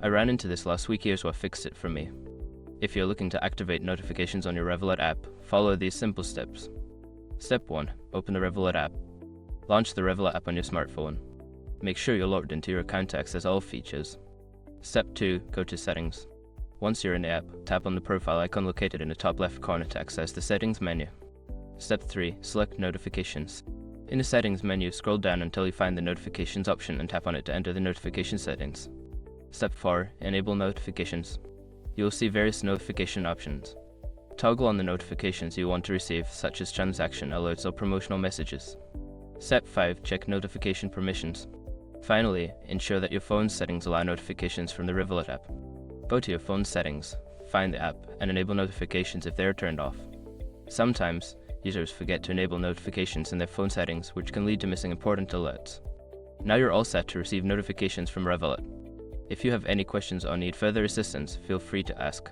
I ran into this last week. Here's what fixed it for me. If you're looking to activate notifications on your Revolut app, follow these simple steps. Step 1. Open the Revolut app. Launch the Revolut app on your smartphone. Make sure you're logged into your account to access all features. Step 2. Go to Settings. Once you're in the app, tap on the profile icon located in the top left corner to access the Settings menu. Step 3. Select Notifications. In the Settings menu, scroll down until you find the Notifications option and tap on it to enter the notification settings. Step 4. Enable Notifications. You will see various notification options. Toggle on the notifications you want to receive, such as transaction alerts or promotional messages. Step 5. Check notification permissions. Finally, ensure that your phone's settings allow notifications from the Revolut app. Go to your phone's settings, find the app, and enable notifications if they are turned off. Sometimes, users forget to enable notifications in their phone settings, which can lead to missing important alerts. Now you're all set to receive notifications from Revolut. If you have any questions or need further assistance, feel free to ask.